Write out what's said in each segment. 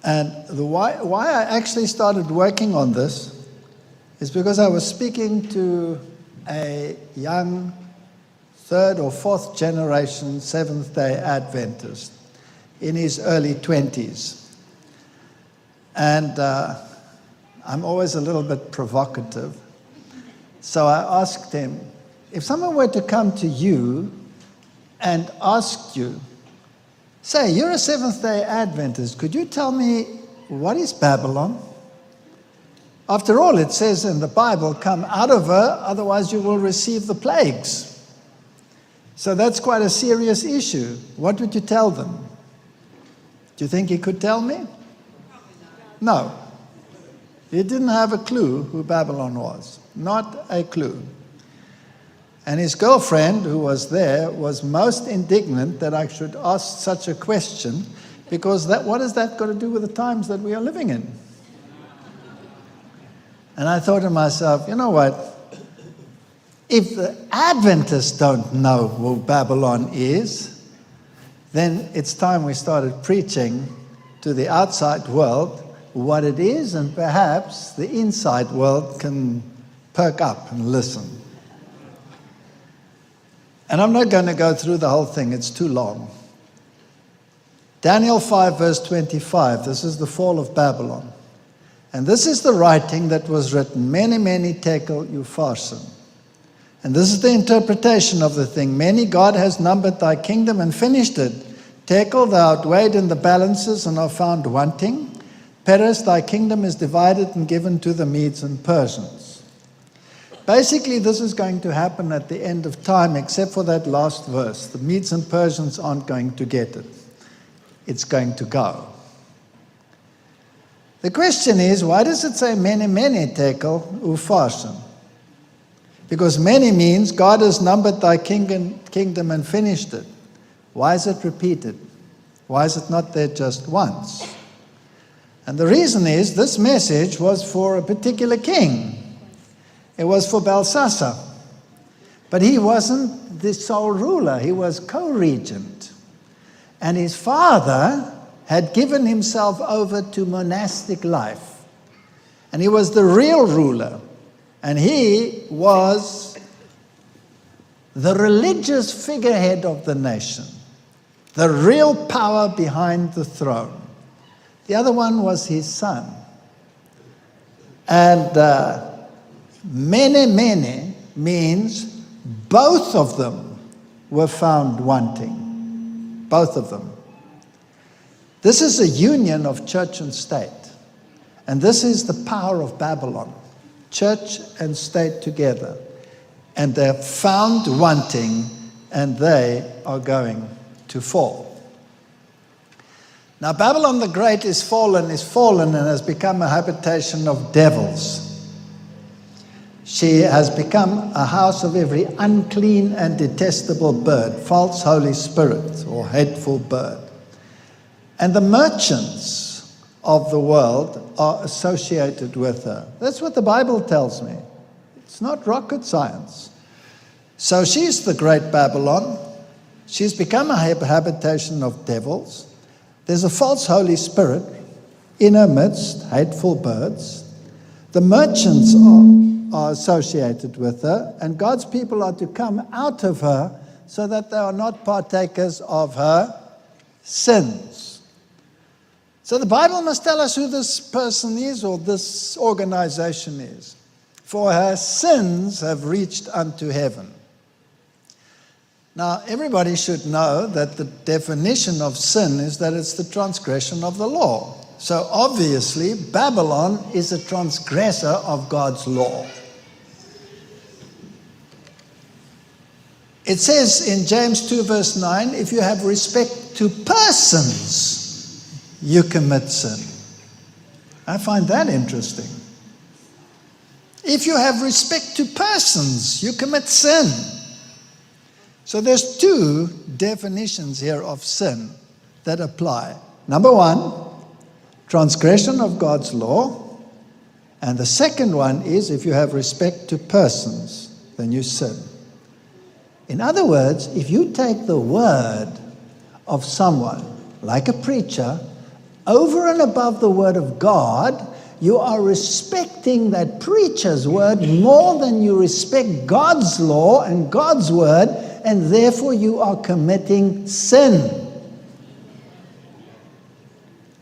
And why I actually started working on this is because I was speaking to a young third or fourth generation Seventh-day Adventist in his early 20s. And I'm always a little bit provocative. So I asked him, if someone were to come to you and ask you, say, you're a Seventh-day Adventist, could you tell me what is Babylon? After all, it says in the Bible, come out of her, otherwise you will receive the plagues. So that's quite a serious issue. What would you tell them? Do you think he could tell me? No. He didn't have a clue who Babylon was. Not a clue. And his girlfriend, who was there, was most indignant that I should ask such a question, because what has that got to do with the times that we are living in? And I thought to myself, you know what? If the Adventists don't know who Babylon is, then it's time we started preaching to the outside world what it is, and perhaps the inside world can perk up and listen. And I'm not going to go through the whole thing, it's too long. Daniel 5 verse 25, this is the fall of Babylon. And this is the writing that was written, Mene, Mene, Tekel, Upharsin. And this is the interpretation of the thing. Mene, God has numbered thy kingdom and finished it. Tekel, thou art weighed in the balances and are found wanting. Peres, thy kingdom is divided and given to the Medes and Persians. Basically, this is going to happen at the end of time, except for that last verse. The Medes and Persians aren't going to get it. It's going to go. The question is, why does it say Mene, Mene, Tekel, Upharsin? Because Mene means God has numbered thy kingdom and finished it. Why is it repeated? Why is it not there just once? And the reason is this message was for a particular king. It was for Belshazzar. But he wasn't the sole ruler. He was co-regent. And his father had given himself over to monastic life. And he was the real ruler. And he was the religious figurehead of the nation, the real power behind the throne. The other one was his son. And Mene, Mene means both of them were found wanting. Both of them. This is a union of church and state. And this is the power of Babylon. Church and state together. And they're found wanting, and they are going to fall. Now, Babylon the Great is fallen and has become a habitation of devils. She has become a house of every unclean and detestable bird, false holy spirit or hateful bird. And the merchants of the world are associated with her. That's what the Bible tells me. It's not rocket science. So she's the great Babylon. She's become a habitation of devils. There's a false Holy Spirit in her midst, hateful birds. The merchants are associated with her, and God's people are to come out of her so that they are not partakers of her sins. So the Bible must tell us who this person is or this organization is. For her sins have reached unto heaven. Now, everybody should know that the definition of sin is that it's the transgression of the law. So obviously, Babylon is a transgressor of God's law. It says in James 2 verse 9, if you have respect to persons, you commit sin. I find that interesting. If you have respect to persons, you commit sin. So there's two definitions here of sin that apply. Number one, transgression of God's law. And the second one is if you have respect to persons, then you sin. In other words, if you take the word of someone, like a preacher, over and above the word of God, you are respecting that preacher's word more than you respect God's law and God's word, and therefore you are committing sin.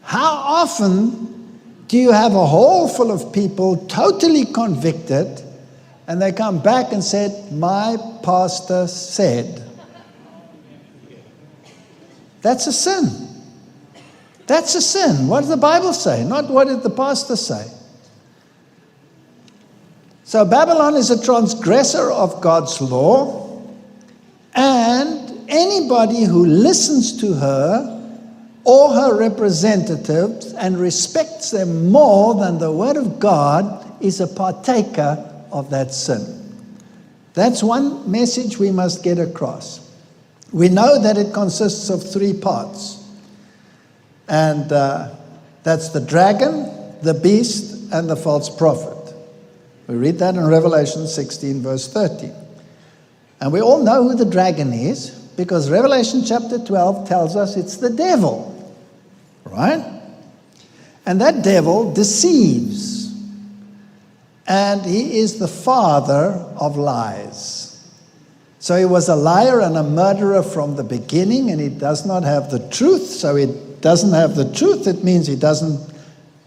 How often do you have a hall full of people totally convicted, and they come back and said, my pastor said? That's a sin. That's a sin. What does the Bible say? Not what did the pastor say. So Babylon is a transgressor of God's law, and anybody who listens to her or her representatives and respects them more than the word of God is a partaker of that sin. That's one message we must get across. We know that it consists of 3 parts. And that's the dragon, the beast, and the false prophet. We read that in Revelation 16, verse 30. And we all know who the dragon is, because Revelation chapter 12 tells us it's the devil. Right? And that devil deceives. And he is the father of lies. So he was a liar and a murderer from the beginning, and he does not have the truth. So he doesn't have the truth. It means he doesn't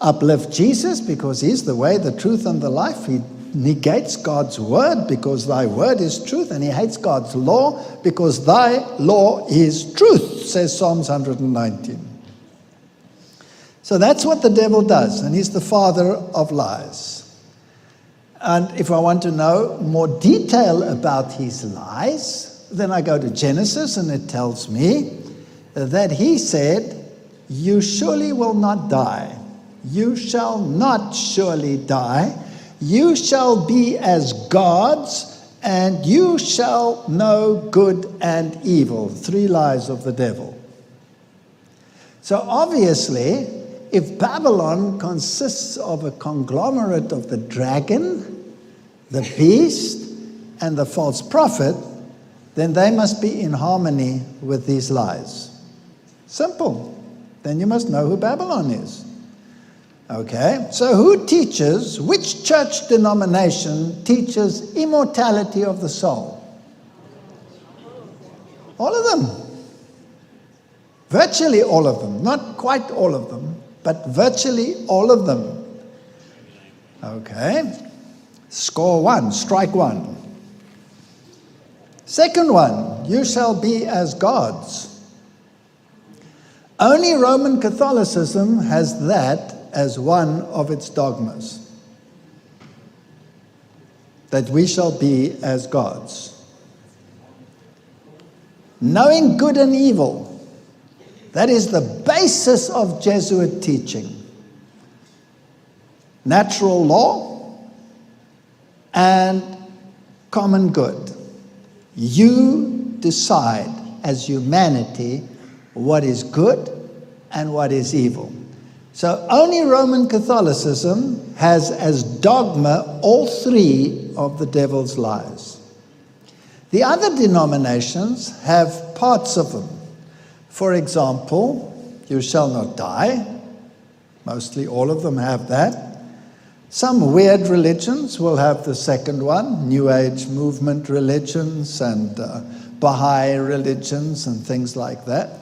uplift Jesus, because he's the way, the truth, and the life. He negates God's word, because thy word is truth, and he hates God's law because thy law is truth, says Psalms 119. So that's what the devil does, and he's the father of lies. And if I want to know more detail about his lies, then I go to Genesis, and it tells me that he said, you surely will not die. You shall not surely die. You shall be as gods, and you shall know good and evil. 3 lies of the devil. So obviously, if Babylon consists of a conglomerate of the dragon, the beast, and the false prophet, then they must be in harmony with these lies. Simple. Then you must know who Babylon is. Okay, so who teaches, which church denomination teaches immortality of the soul? All of them. Virtually all of them. Not quite all of them, but virtually all of them. Okay, score 1, strike 1. Second one, you shall be as gods. Only Roman Catholicism has that as one of its dogmas, that we shall be as gods. Knowing good and evil, that is the basis of Jesuit teaching. Natural law and common good. You decide as humanity what is good and what is evil. So only Roman Catholicism has as dogma all 3 of the devil's lies. The other denominations have parts of them. For example, you shall not die. Mostly all of them have that. Some weird religions will have the second one, New Age movement religions and Baha'i religions and things like that.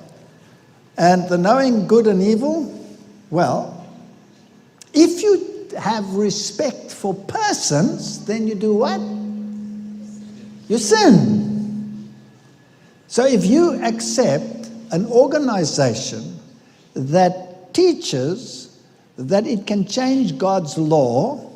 And the knowing good and evil, well, if you have respect for persons, then you do what? You sin. So if you accept an organization that teaches that it can change God's law,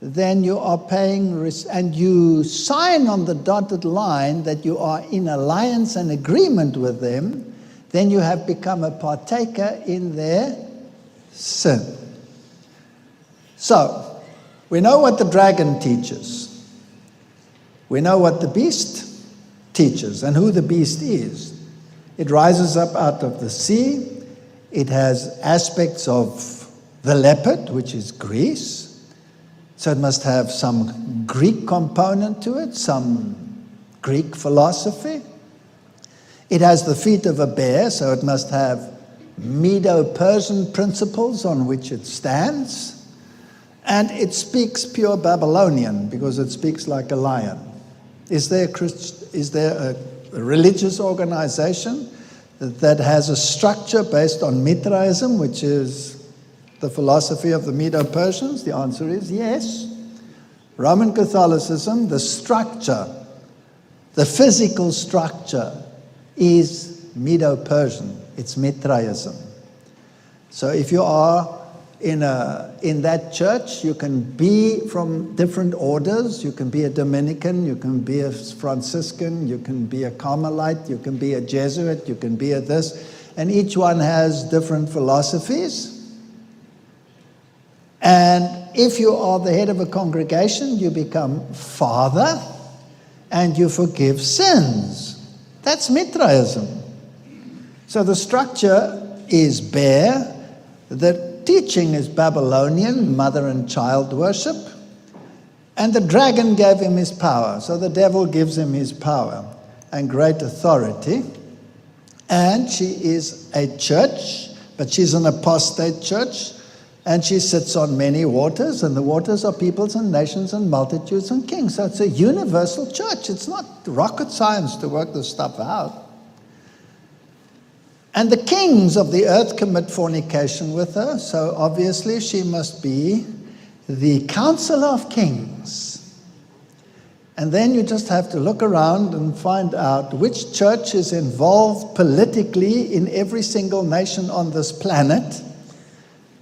then you are paying, and you sign on the dotted line that you are in alliance and agreement with them, then you have become a partaker in their sin. So, we know what the dragon teaches. We know what the beast teaches and who the beast is. It rises up out of the sea. It has aspects of the leopard, which is Greece. So it must have some Greek component to it, some Greek philosophy. It has the feet of a bear, so it must have Medo-Persian principles on which it stands, and it speaks pure Babylonian because it speaks like a lion. Is there a religious organization that has a structure based on Mithraism, which is the philosophy of the Medo-Persians? The answer is yes. Roman Catholicism, the structure, the physical structure is Medo-Persian. It's Mithraism. So if you are in that church, you can be from different orders. You can be a Dominican, you can be a Franciscan, you can be a Carmelite, you can be a Jesuit, you can be a this, and each one has different philosophies. And if you are the head of a congregation, you become father and you forgive sins. That's Mithraism. So the structure is bare. The teaching is Babylonian, mother and child worship. And the dragon gave him his power. So the devil gives him his power and great authority. And she is a church, but she's an apostate church. And she sits on many waters, and the waters are peoples and nations and multitudes and kings. So it's a universal church. It's not rocket science to work this stuff out. And the kings of the earth commit fornication with her, so obviously she must be the counselor of kings. And then you just have to look around and find out which church is involved politically in every single nation on this planet.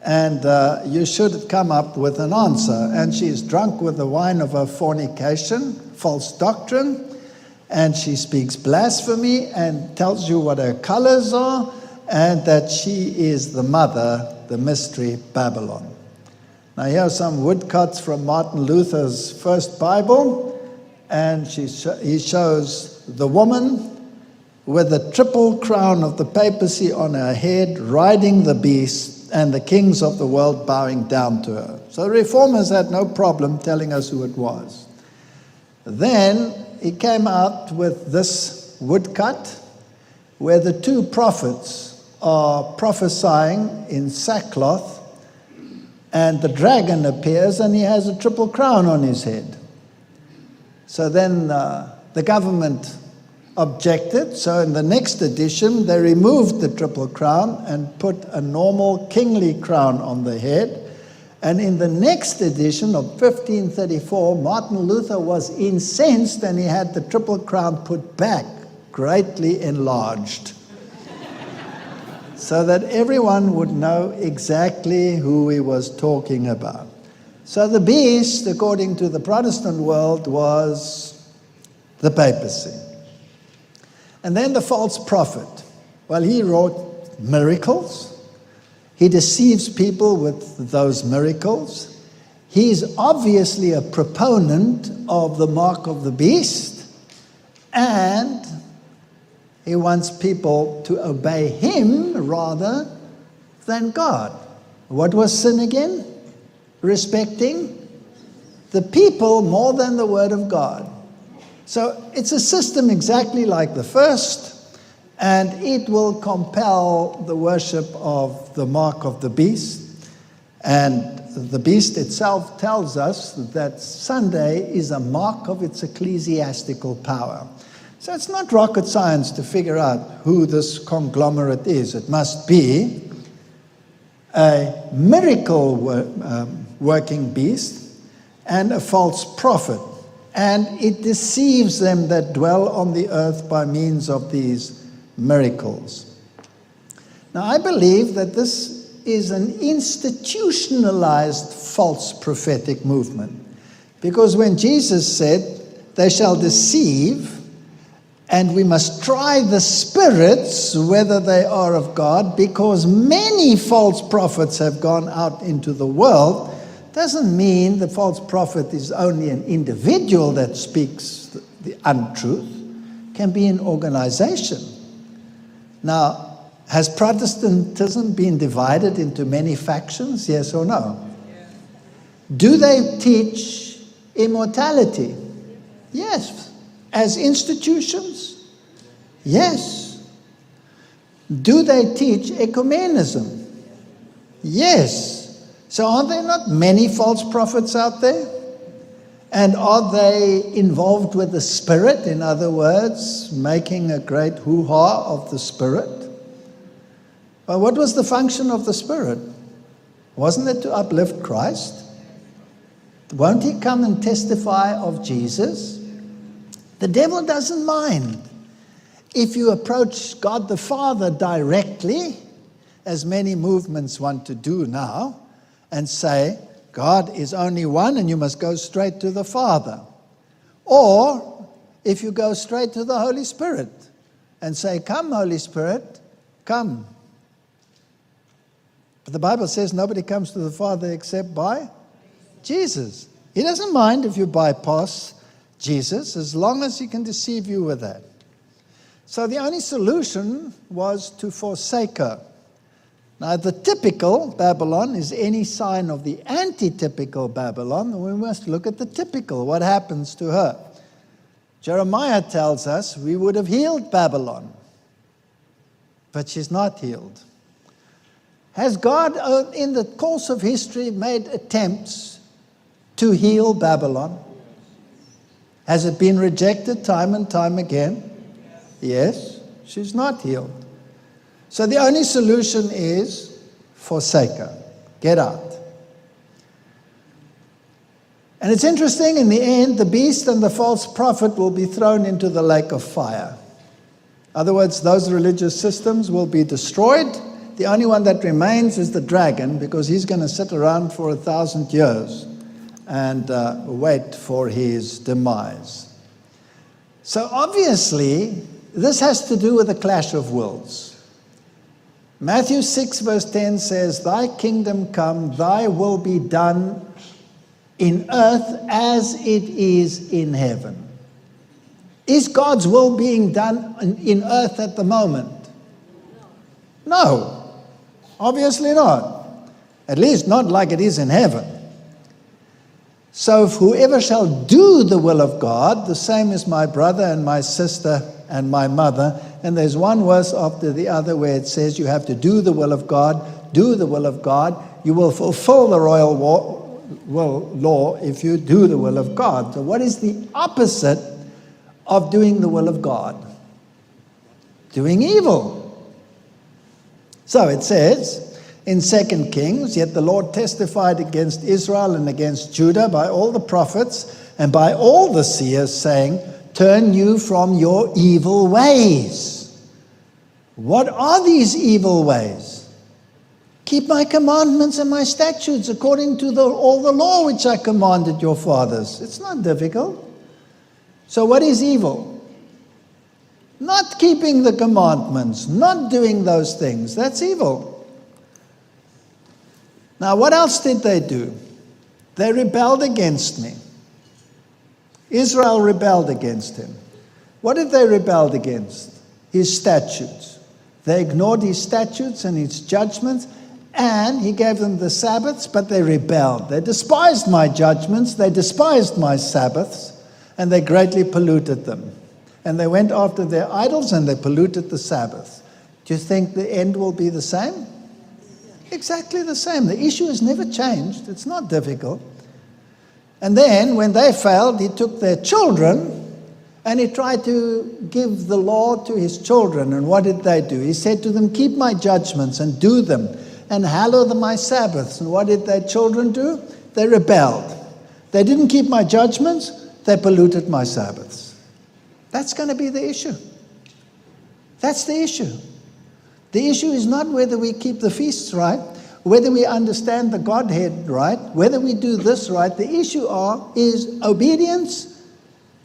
And you should come up with an answer. And she's drunk with the wine of her fornication, false doctrine. And she speaks blasphemy and tells you what her colors are, and that she is the mother, the mystery Babylon. Now here are some woodcuts from Martin Luther's first Bible, and he shows the woman with the triple crown of the papacy on her head, riding the beast, and the kings of the world bowing down to her. So the reformers had no problem telling us who it was. Then he came out with this woodcut where the two prophets are prophesying in sackcloth, and the dragon appears and he has a triple crown on his head. So then the government objected, so in the next edition they removed the triple crown and put a normal kingly crown on the head. And in the next edition of 1534, Martin Luther was incensed and he had the triple crown put back, greatly enlarged, so that everyone would know exactly who he was talking about. So the beast, according to the Protestant world, was the papacy. And then the false prophet. Well, he wrought miracles. He deceives people with those miracles. He's obviously a proponent of the mark of the beast, and he wants people to obey him rather than God. What was sin again? Respecting the people more than the word of God. So it's a system exactly like the first, and it will compel the worship of the mark of the beast. And the beast itself tells us that Sunday is a mark of its ecclesiastical power. So it's not rocket science to figure out who this conglomerate is. It must be a miracle working beast and a false prophet. And it deceives them that dwell on the earth by means of these miracles. Now, I believe that this is an institutionalized false prophetic movement. Because when Jesus said, they shall deceive, and we must try the spirits whether they are of God, because many false prophets have gone out into the world, doesn't mean the false prophet is only an individual that speaks the untruth. It can be an organization. Now, has Protestantism been divided into many factions? Yes or no? Yeah. Do they teach immortality? Yes. As institutions? Yes. Do they teach ecumenism? Yes. So are there not many false prophets out there? And are they involved with the Spirit? In other words, making a great hoo-ha of the Spirit? Well, what was the function of the Spirit? Wasn't it to uplift Christ? Won't he come and testify of Jesus? The devil doesn't mind if you approach God the Father directly, as many movements want to do now, and say, God is only one and you must go straight to the Father. Or if you go straight to the Holy Spirit and say, come, Holy Spirit, come. But the Bible says nobody comes to the Father except by Jesus. He doesn't mind if you bypass Jesus, as long as he can deceive you with that. So the only solution was to forsake her. Now, the typical Babylon is any sign of the anti-typical Babylon, and we must look at the typical, what happens to her. Jeremiah tells us we would have healed Babylon, but she's not healed. Has God, in the course of history, made attempts to heal Babylon? Has it been rejected time and time again? Yes, she's not healed. So the only solution is forsake her. Get out. And it's interesting, in the end, the beast and the false prophet will be thrown into the lake of fire. In other words, those religious systems will be destroyed. The only one that remains is the dragon, because he's going to sit around for 1,000 years and wait for his demise. So obviously, this has to do with a clash of wills. Matthew 6 verse 10 says, thy kingdom come, thy will be done in earth as it is in heaven. Is God's will being done in earth at the moment? No, obviously not. At least not like it is in heaven. So if whoever shall do the will of God, the same is my brother and my sister and my mother. And there's one verse after the other where it says you have to do the will of God, do the will of God. You will fulfill the royal law if you do the will of God. So what is the opposite of doing the will of God? Doing evil. So it says in 2 Kings, yet the Lord testified against Israel and against Judah by all the prophets and by all the seers, saying, turn you from your evil ways. What are these evil ways? Keep my commandments and my statutes according to all the law which I commanded your fathers. It's not difficult. So what is evil? Not keeping the commandments, not doing those things. That's evil. Now, what else did they do? They rebelled against me. Israel rebelled against him. What did they rebel against? His statutes. They ignored his statutes and his judgments, and he gave them the Sabbaths, but they rebelled. They despised my judgments, they despised my Sabbaths, and they greatly polluted them. And they went after their idols and they polluted the Sabbath. Do you think the end will be the same? Exactly the same. The issue has never changed. It's not difficult. And then when they failed, he took their children and he tried to give the law to his children. And what did they do? He said to them, keep my judgments and do them, and hallow my Sabbaths. And what did their children do? They rebelled. They didn't keep my judgments, they polluted my Sabbaths. That's going to be the issue. That's the issue. The issue is not whether we keep the feasts right, whether we understand the Godhead right, whether we do this right. The issue is obedience,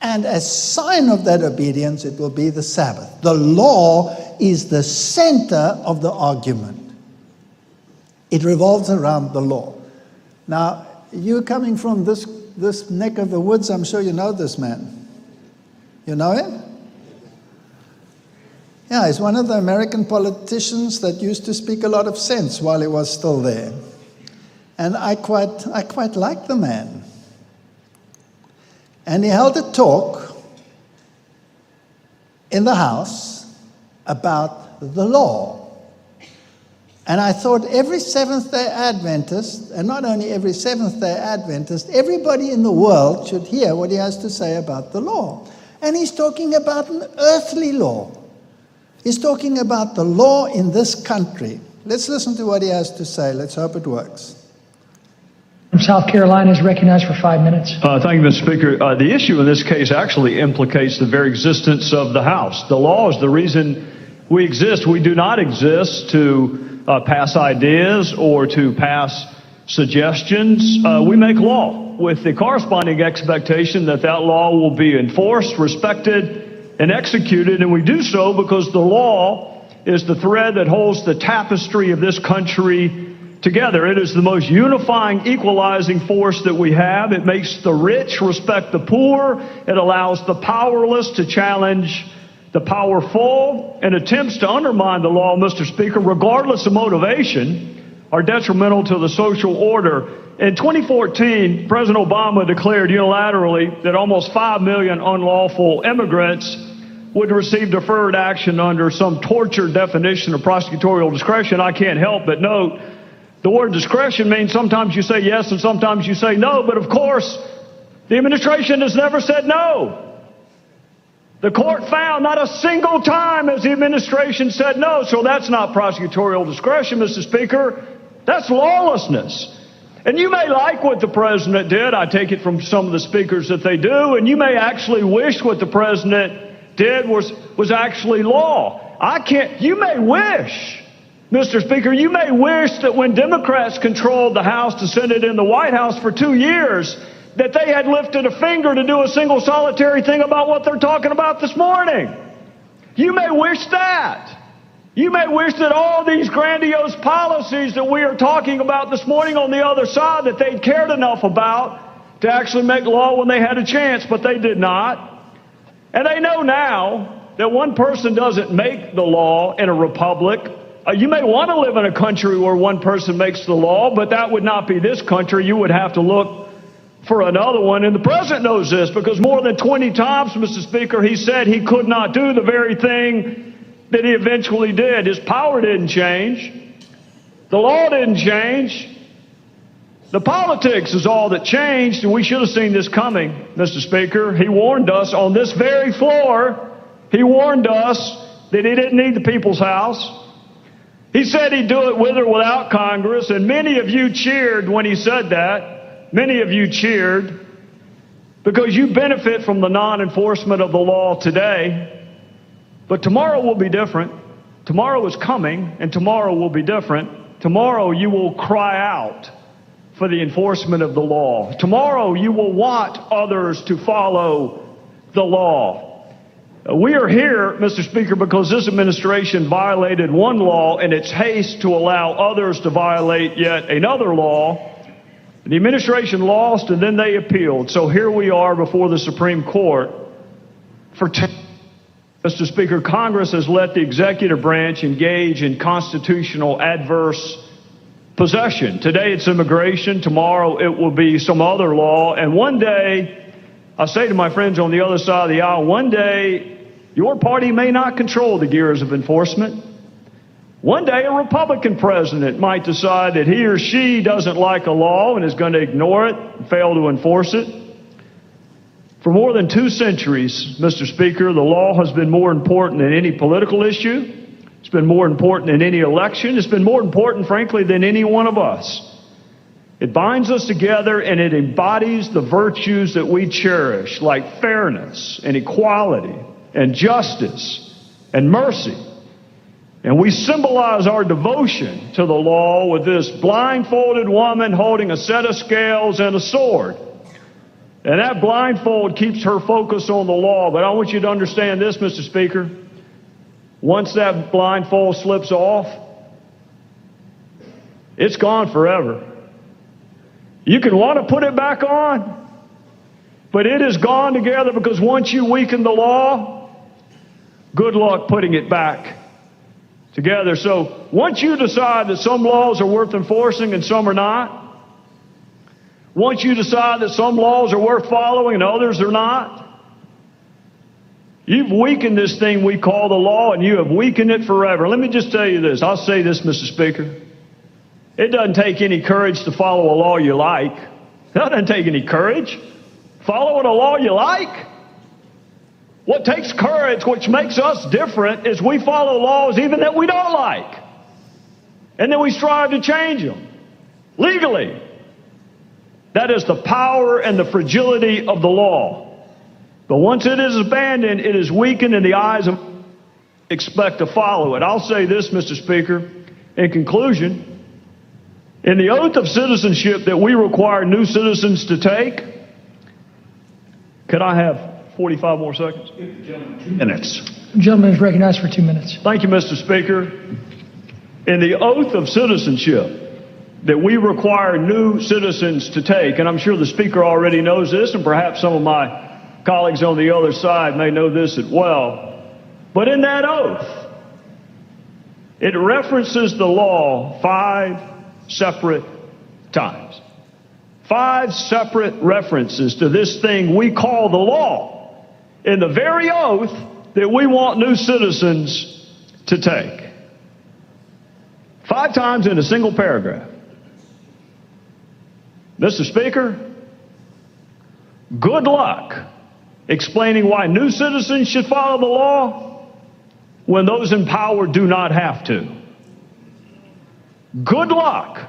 and as sign of that obedience, it will be the Sabbath. The law is the center of the argument. It revolves around the law. Now, you coming from this neck of the woods, I'm sure you know this man. You know him? Yeah, he's one of the American politicians that used to speak a lot of sense while he was still there. And I quite like the man. And he held a talk in the House about the law. And I thought every Seventh-day Adventist, and not only every Seventh-day Adventist, everybody in the world should hear what he has to say about the law. And he's talking about an earthly law. He's talking about the law in this country. Let's listen to what he has to say. Let's hope it works. From South Carolina is recognized for 5 minutes. Thank you, Mr. Speaker. The issue in this case actually implicates the very existence of the House. The law is the reason we exist. We do not exist to pass ideas or to pass suggestions. We make law with the corresponding expectation that that law will be enforced, respected, and executed. And we do so because the law is the thread that holds the tapestry of this country together. It is the most unifying, equalizing force that we have. It makes the rich respect the poor. It allows the powerless to challenge the powerful, and attempts to undermine the law, Mr. Speaker, regardless of motivation, are detrimental to the social order. In 2014, President Obama declared unilaterally that almost 5 million unlawful immigrants would receive deferred action under some tortured definition of prosecutorial discretion. I can't help but note the word discretion means sometimes you say yes and sometimes you say no, but of course, the administration has never said no. The court found not a single time has the administration said no, so that's not prosecutorial discretion, Mr. Speaker. That's lawlessness. And you may like what the president did. I take it from some of the speakers that they do, and you may actually wish what the president did was actually law. You may wish, Mr. Speaker, you may wish that when Democrats controlled the House, the Senate, and the White House for 2 years, that they had lifted a finger to do a single solitary thing about what they're talking about this morning. You may wish that. You may wish that all these grandiose policies that we are talking about this morning on the other side, that they'd cared enough about to actually make law when they had a chance, but they did not. And they know now that one person doesn't make the law in a republic. You may want to live in a country where one person makes the law, but that would not be this country. You would have to look for another one. And the president knows this because more than 20 times, Mr. Speaker, he said he could not do the very thing that he eventually did. His power didn't change. The law didn't change. The politics is all that changed, and we should have seen this coming, Mr. Speaker. He warned us on this very floor. He warned us that he didn't need the people's house. He said he'd do it with or without Congress, and many of you cheered when he said that. Many of you cheered because you benefit from the non-enforcement of the law today. But tomorrow will be different. Tomorrow is coming, and tomorrow will be different. Tomorrow you will cry out for the enforcement of the law. Tomorrow you will want others to follow the law. We are here, Mr. Speaker, because this administration violated one law in its haste to allow others to violate yet another law. The administration lost, and then they appealed. So here we are before the Supreme Court. Mr. Speaker, Congress has let the executive branch engage in constitutional adverse possession. Today it's immigration. Tomorrow it will be some other law. And one day, I say to my friends on the other side of the aisle, one day your party may not control the gears of enforcement. One day a Republican president might decide that he or she doesn't like a law and is going to ignore it and fail to enforce it. For more than 2 centuries, Mr. Speaker, the law has been more important than any political issue. It's been more important than any election. It's been more important, frankly, than any one of us. It binds us together and it embodies the virtues that we cherish, like fairness and equality and justice and mercy. And we symbolize our devotion to the law with this blindfolded woman holding a set of scales and a sword. And that blindfold keeps her focus on the law. But I want you to understand this, Mr. Speaker. Once that blindfold slips off, it's gone forever. You can want to put it back on, but it is gone together, because once you weaken the law, good luck putting it back together. So once you decide that some laws are worth enforcing and some are not, once you decide that some laws are worth following and others are not, You've weakened this thing we call the law, and you have weakened it forever. Let me just tell you this. I'll say this, Mr. Speaker. It doesn't take any courage to follow a law you like. That doesn't take any courage. Following a law you like? What takes courage, which makes us different, is we follow laws even that we don't like. And then we strive to change them. Legally. That is the power and the fragility of the law. But once it is abandoned, it is weakened in the eyes of expect to follow it. I'll say this, Mr. Speaker, in conclusion. In the oath of citizenship that we require new citizens to take, could I have 45 more seconds? 2 minutes. The gentleman is recognized for 2 minutes. Thank you, Mr. Speaker. In the oath of citizenship that we require new citizens to take, and I'm sure the Speaker already knows this, and perhaps some of my colleagues on the other side may know this as well, but in that oath, it references the law 5 separate times. 5 separate references to this thing we call the law in the very oath that we want new citizens to take. 5 times in a single paragraph. Mr. Speaker, good luck explaining why new citizens should follow the law when those in power do not have to. Good luck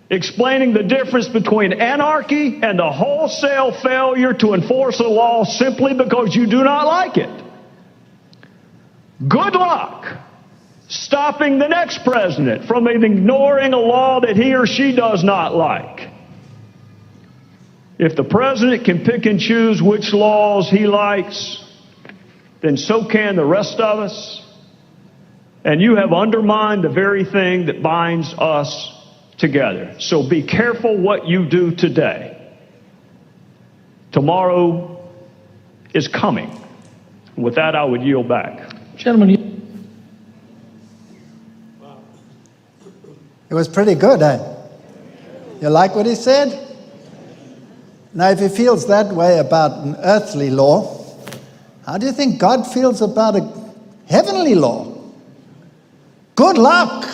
explaining the difference between anarchy and the wholesale failure to enforce a law simply because you do not like it. Good luck stopping the next president from ignoring a law that he or she does not like. If the president can pick and choose which laws he likes, then so can the rest of us. And you have undermined the very thing that binds us together. So be careful what you do today. Tomorrow is coming. With that, I would yield back. Gentlemen, It was pretty good, eh? You like what he said? Now, if he feels that way about an earthly law, how do you think God feels about a heavenly law? Good luck!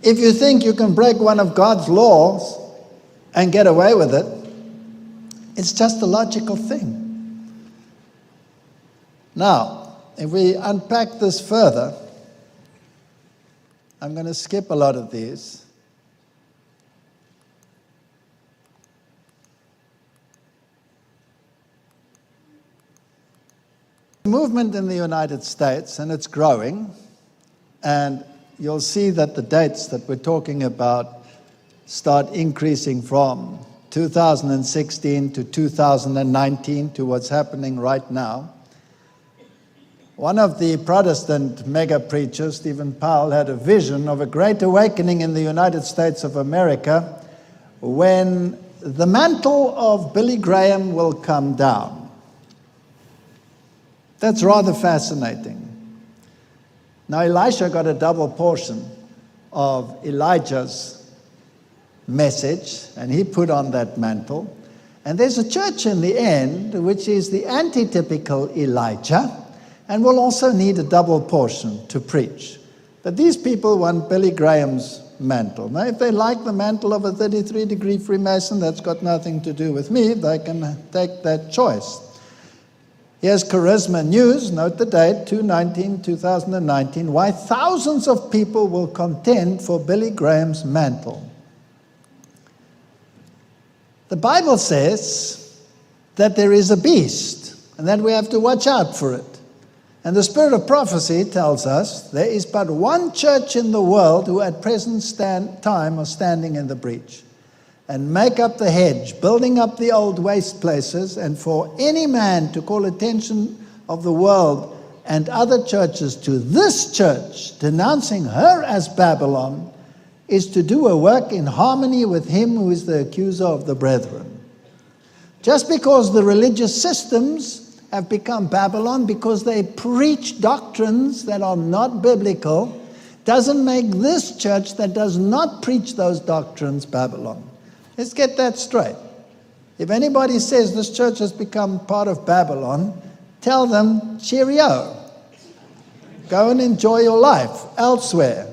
If you think you can break one of God's laws and get away with it, it's just a logical thing. Now, if we unpack this further, I'm going to skip a lot of these. Movement in the United States, and it's growing, and you'll see that the dates that we're talking about start increasing from 2016 to 2019 to what's happening right now. One of the Protestant mega preachers, Stephen Powell, had a vision of a great awakening in the United States of America when the mantle of Billy Graham will come down. That's rather fascinating. Now, Elisha got a double portion of Elijah's message, and he put on that mantle. And there's a church in the end, which is the antitypical Elijah, and will also need a double portion to preach. But these people want Billy Graham's mantle. Now, if they like the mantle of a 33-degree Freemason, that's got nothing to do with me. They can take that choice. Here's Charisma News, note the date, 2/19/2019, why thousands of people will contend for Billy Graham's mantle. The Bible says that there is a beast, and that we have to watch out for it. And the spirit of prophecy tells us there is but one church in the world who at present time are standing in the breach and make up the hedge, building up the old waste places, and for any man to call attention of the world and other churches to this church, denouncing her as Babylon, is to do a work in harmony with him who is the accuser of the brethren. Just because the religious systems have become Babylon because they preach doctrines that are not biblical, doesn't make this church that does not preach those doctrines Babylon. Let's get that straight. If anybody says this church has become part of Babylon, tell them, cheerio. Go and enjoy your life elsewhere.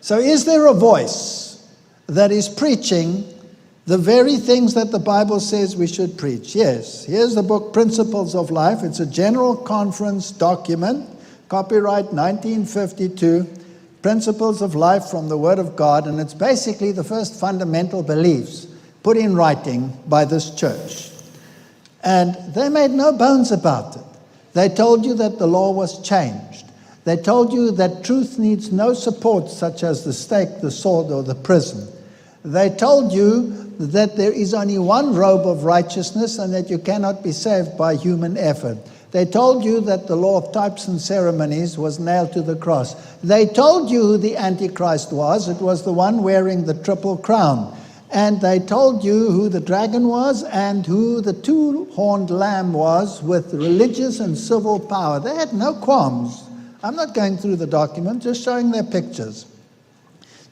So is there a voice that is preaching the very things that the Bible says we should preach? Yes. Here's the book, Principles of Life. It's a general conference document, copyright 1952, Principles of Life from the Word of God, and it's basically the first fundamental beliefs put in writing by this church. And they made no bones about it. They told you that the law was changed. They told you that truth needs no support such as the stake, the sword, or the prison. They told you that there is only one robe of righteousness and that you cannot be saved by human effort. They told you that the law of types and ceremonies was nailed to the cross. They told you who the Antichrist was. It was the one wearing the triple crown. And they told you who the dragon was and who the two-horned lamb was with religious and civil power. They had no qualms. I'm not going through the document, just showing their pictures.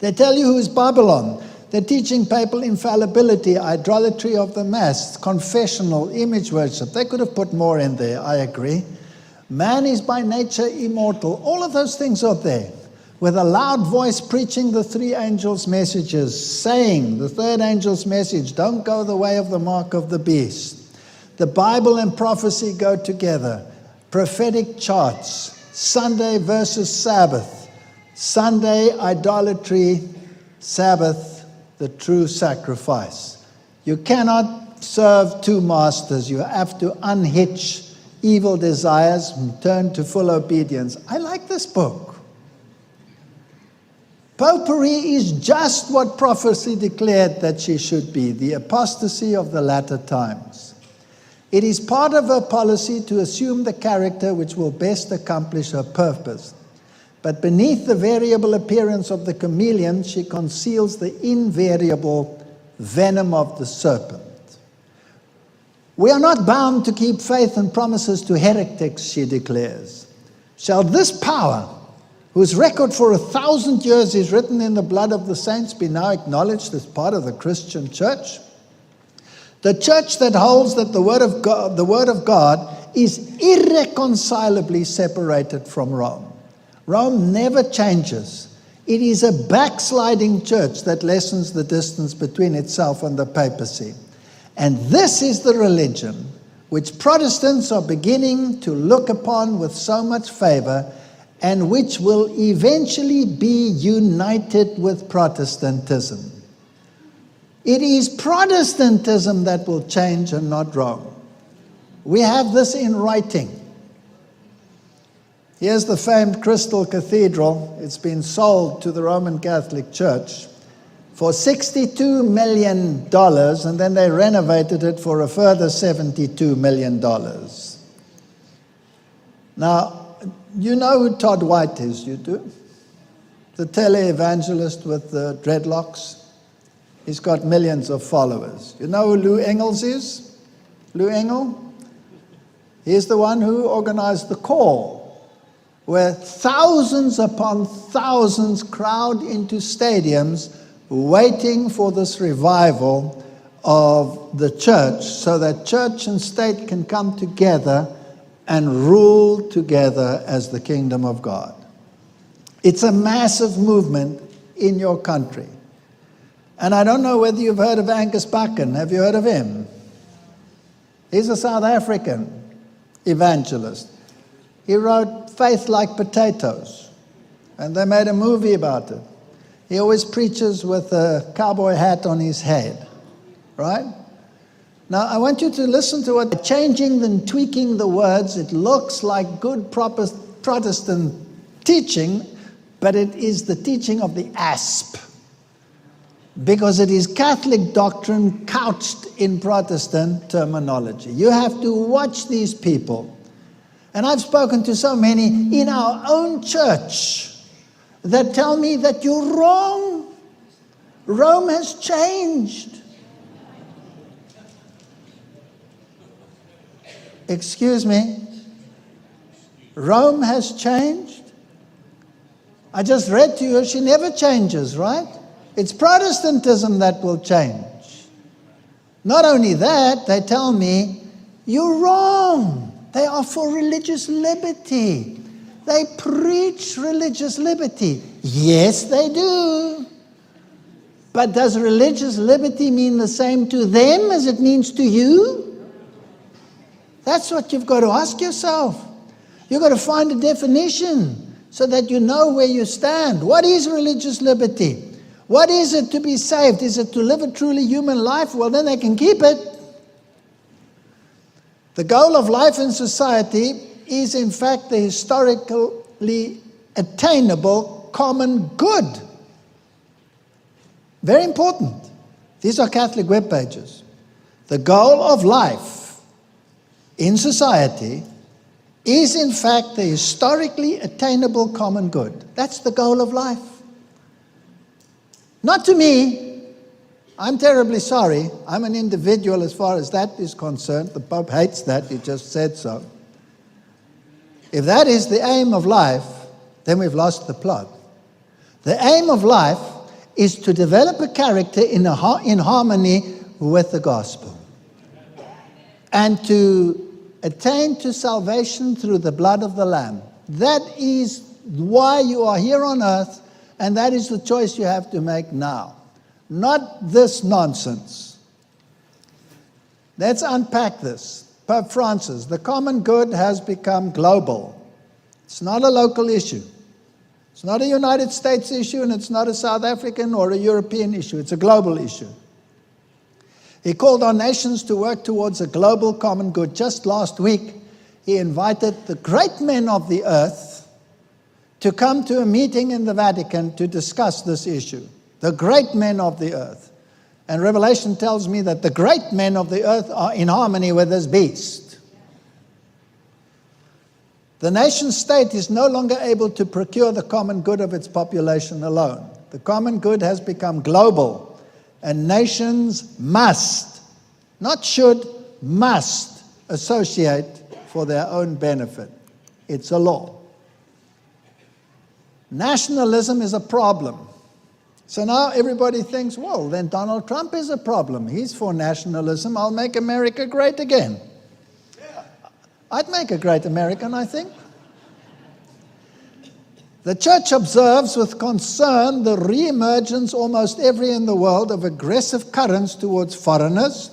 They tell you who is Babylon. They're teaching papal infallibility, idolatry of the mass, confessional, image worship. They could have put more in there, I agree. Man is by nature immortal. All of those things are there. With a loud voice preaching the three angels' messages, saying the third angel's message, don't go the way of the mark of the beast. The Bible and prophecy go together. Prophetic charts. Sunday versus Sabbath. Sunday, idolatry. Sabbath, the true sacrifice. You cannot serve two masters. You have to unhitch evil desires and turn to full obedience. I like this book. Popery is just what prophecy declared that she should be, the apostasy of the latter times. It is part of her policy to assume the character which will best accomplish her purpose. But beneath the variable appearance of the chameleon, she conceals the invariable venom of the serpent. We are not bound to keep faith and promises to heretics, she declares. Shall this power, whose record for 1,000 years is written in the blood of the saints, be now acknowledged as part of the Christian church? The church that holds that the Word of God is irreconcilably separated from Rome. Rome never changes. It is a backsliding church that lessens the distance between itself and the papacy. And this is the religion which Protestants are beginning to look upon with so much favor, and which will eventually be united with Protestantism. It is Protestantism that will change and not Rome. We have this in writing. Here's the famed Crystal Cathedral. It's been sold to the Roman Catholic Church for $62 million, and then they renovated it for a further $72 million. Now, you know who Todd White is, you do? The tele-evangelist with the dreadlocks. He's got millions of followers. You know who Lou Engels is? Lou Engel? He's the one who organized the call, where thousands upon thousands crowd into stadiums waiting for this revival of the church, so that church and state can come together and rule together as the kingdom of God. It's a massive movement in your country. And I don't know whether you've heard of Angus Buchan. Have you heard of him? He's a South African evangelist. He wrote Faith Like Potatoes, and they made a movie about it. He always preaches with a cowboy hat on his head, right? Now, I want you to listen to what, changing and tweaking the words. It looks like good proper Protestant teaching, but it is the teaching of the asp, because it is Catholic doctrine couched in Protestant terminology. You have to watch these people. And I've spoken to so many in our own church that tell me that you're wrong. Rome has changed. Excuse me? Rome has changed? I just read to you, she never changes, right? It's Protestantism that will change. Not only that, they tell me, you're wrong. They are for religious liberty. They preach religious liberty. Yes, they do. But does religious liberty mean the same to them as it means to you? That's what you've got to ask yourself. You've got to find a definition so that you know where you stand. What is religious liberty? What is it to be saved? Is it to live a truly human life? Well, then they can keep it. The goal of life in society is, in fact, the historically attainable common good. Very important. These are Catholic web pages. The goal of life in society is, in fact, the historically attainable common good. That's the goal of life. Not to me. I'm terribly sorry. I'm an individual as far as that is concerned. The Pope hates that. He just said so. If that is the aim of life, then we've lost the plot. The aim of life is to develop a character in harmony with the gospel and to attain to salvation through the blood of the Lamb. That is why you are here on earth, and that is the choice you have to make now. Not this nonsense. Let's unpack this. Pope Francis, the common good has become global. It's not a local issue. It's not a United States issue, and it's not a South African or a European issue. It's a global issue. He called on nations to work towards a global common good. Just last week, he invited the great men of the earth to come to a meeting in the Vatican to discuss this issue. The great men of the earth. And Revelation tells me that the great men of the earth are in harmony with this beast. The nation state is no longer able to procure the common good of its population alone. The common good has become global, and nations must, not should, must associate for their own benefit. It's a law. Nationalism is a problem. So now everybody thinks, well, then Donald Trump is a problem. He's for nationalism. I'll make America great again. I'd make a great American, I think. The church observes with concern the re-emergence almost everywhere in the world of aggressive currents towards foreigners,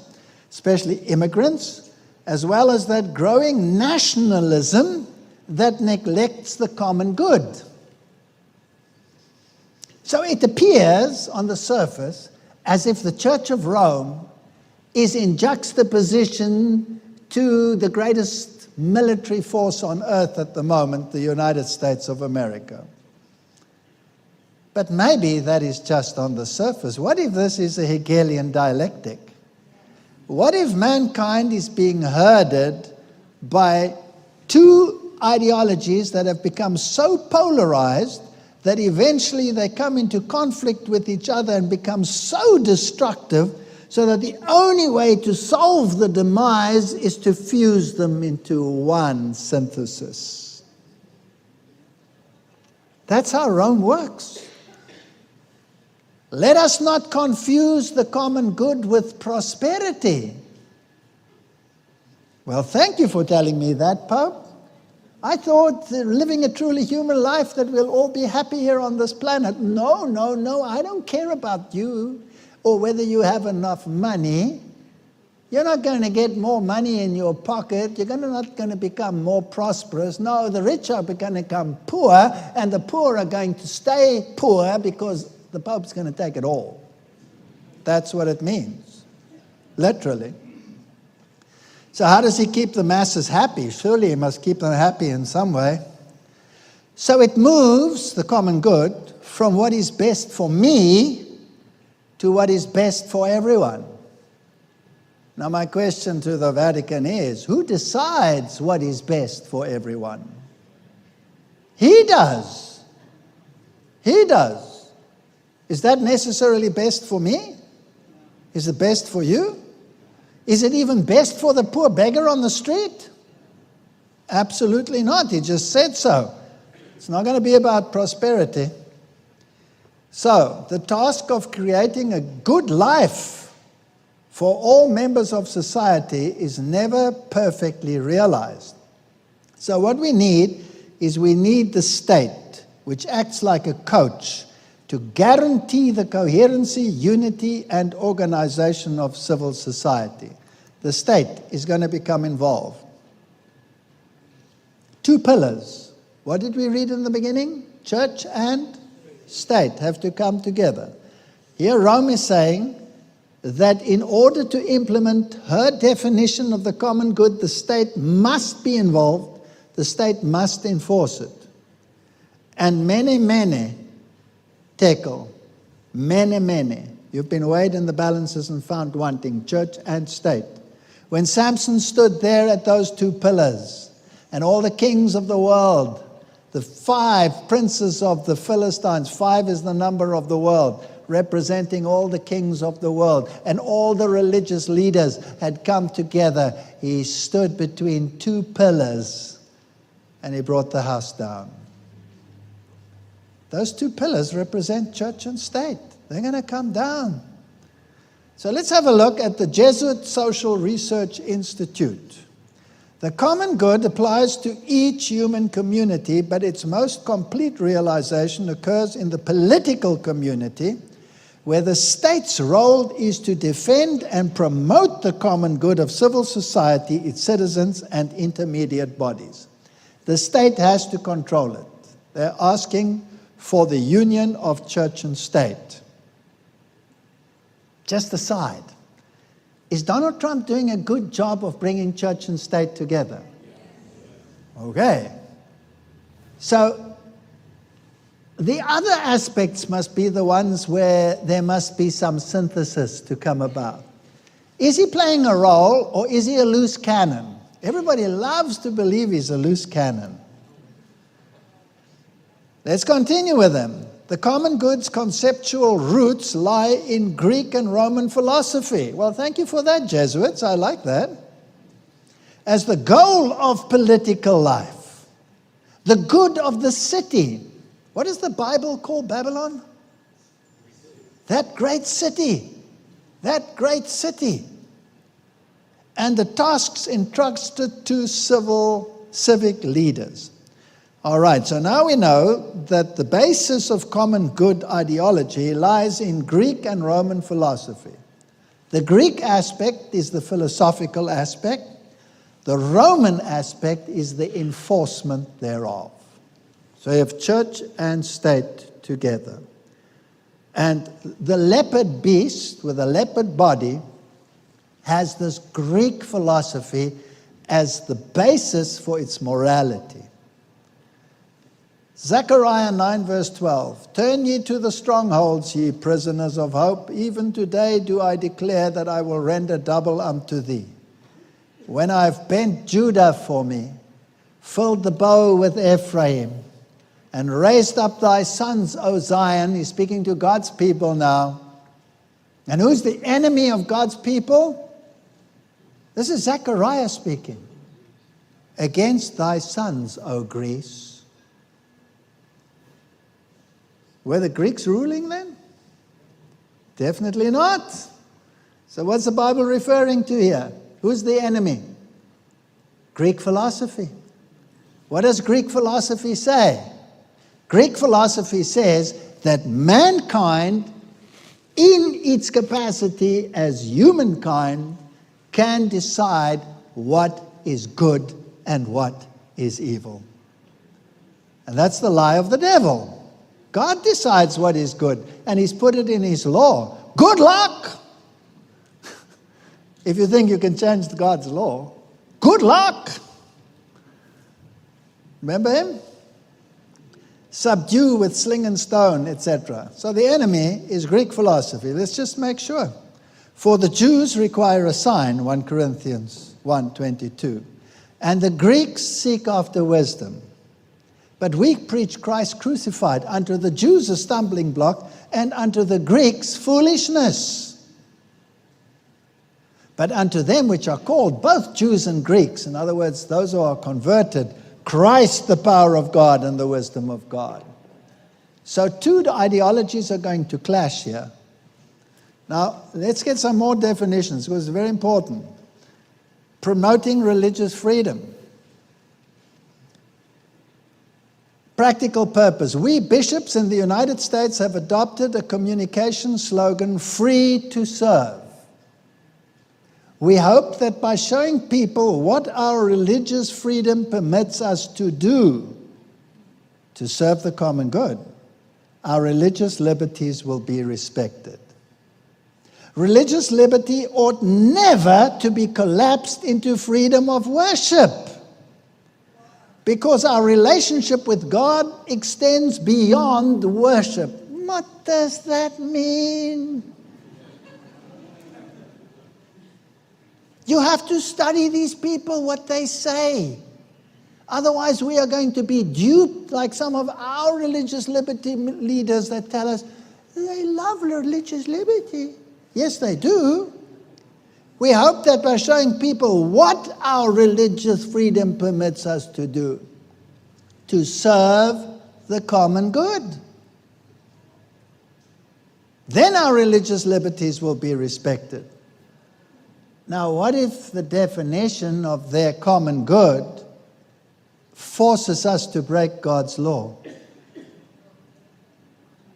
especially immigrants, as well as that growing nationalism that neglects the common good. So it appears on the surface as if the Church of Rome is in juxtaposition to the greatest military force on earth at the moment, the United States of America. But maybe that is just on the surface. What if this is a Hegelian dialectic? What if mankind is being herded by two ideologies that have become so polarized that eventually they come into conflict with each other and become so destructive, so that the only way to solve the demise is to fuse them into one synthesis. That's how Rome works. Let us not confuse the common good with prosperity. Well, thank you for telling me that, Pope. I thought living a truly human life that we'll all be happy here on this planet. No, I don't care about you or whether you have enough money. You're not going to get more money in your pocket. You're not going to become more prosperous. No, the rich are going to become poor, and the poor are going to stay poor because the Pope's going to take it all. That's what it means, literally. So how does he keep the masses happy? Surely he must keep them happy in some way. So it moves the common good from what is best for me to what is best for everyone. Now my question to the Vatican is, who decides what is best for everyone? He does. He does. Is that necessarily best for me? Is it best for you? Is it even best for the poor beggar on the street? Absolutely not. He just said so. It's not going to be about prosperity. So, the task of creating a good life for all members of society is never perfectly realized. So what we need is we need the state, which acts like a coach, to guarantee the coherency, unity, and organization of civil society. The state is going to become involved. Two pillars. What did we read in the beginning? Church and state have to come together. Here Rome is saying that in order to implement her definition of the common good, the state must be involved, the state must enforce it. And mene, tekel, mene. You've been weighed in the balances and found wanting, church and state. When Samson stood there at those two pillars, and all the kings of the world, the 5 princes of the Philistines, 5 is the number of the world, representing all the kings of the world, and all the religious leaders had come together. He stood between 2 pillars, and he brought the house down. Those 2 pillars represent church and state. They're going to come down. So let's have a look at the Jesuit Social Research Institute. The common good applies to each human community, but its most complete realization occurs in the political community, where the state's role is to defend and promote the common good of civil society, its citizens, and intermediate bodies. The state has to control it. They're asking for the union of church and state. Just aside, is Donald Trump doing a good job of bringing church and state together? Okay. So the other aspects must be the ones where there must be some synthesis to come about. Is he playing a role, or is he a loose cannon? Everybody loves to believe he's a loose cannon. Let's continue with him. The common good's conceptual roots lie in Greek and Roman philosophy. Well, thank you for that, Jesuits. I like that. As the goal of political life, the good of the city. What does the Bible call Babylon? That great city. That great city. And the tasks entrusted to civic leaders. All right, so now we know that the basis of common good ideology lies in Greek and Roman philosophy. The Greek aspect is the philosophical aspect. The Roman aspect is the enforcement thereof. So you have church and state together. And the leopard beast with a leopard body has this Greek philosophy as the basis for its morality. Zechariah 9 verse 12, turn ye to the strongholds, ye prisoners of hope. Even today do I declare that I will render double unto thee. When I have bent Judah for me, filled the bow with Ephraim, and raised up thy sons, O Zion. He's speaking to God's people now. And who's the enemy of God's people? This is Zechariah speaking. Against thy sons, O Greece. Were the Greeks ruling then? Definitely not. So what's the Bible referring to here? Who's the enemy? Greek philosophy. What does Greek philosophy say? Greek philosophy says that mankind, in its capacity as humankind, can decide what is good and what is evil. And that's the lie of the devil. God decides what is good, and he's put it in his law. Good luck! If you think you can change God's law, good luck! Remember him? Subdue with sling and stone, etc. So the enemy is Greek philosophy. Let's just make sure. For the Jews require a sign, 1 Corinthians 1:22. And the Greeks seek after wisdom. But we preach Christ crucified, unto the Jews a stumbling block, and unto the Greeks foolishness. But unto them which are called, both Jews and Greeks, in other words, those who are converted, Christ the power of God and the wisdom of God. So 2 ideologies are going to clash here. Now, let's get some more definitions, because it's very important. Promoting religious freedom. Practical purpose. We bishops in the United States have adopted a communication slogan, free to serve. We hope that by showing people what our religious freedom permits us to do to serve the common good, our religious liberties will be respected. Religious liberty ought never to be collapsed into freedom of worship, because our relationship with God extends beyond worship. What does that mean? You have to study these people, what they say. Otherwise, we are going to be duped like some of our religious liberty leaders that tell us, they love religious liberty. Yes, they do. We hope that by showing people what our religious freedom permits us to do, to serve the common good, then our religious liberties will be respected. Now, what if the definition of their common good forces us to break God's law?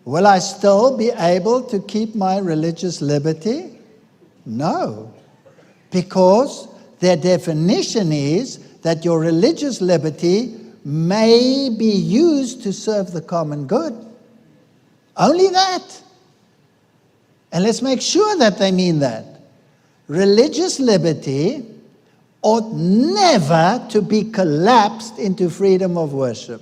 Will I still be able to keep my religious liberty? No, because their definition is that your religious liberty may be used to serve the common good. Only that. And let's make sure that they mean that. Religious liberty ought never to be collapsed into freedom of worship.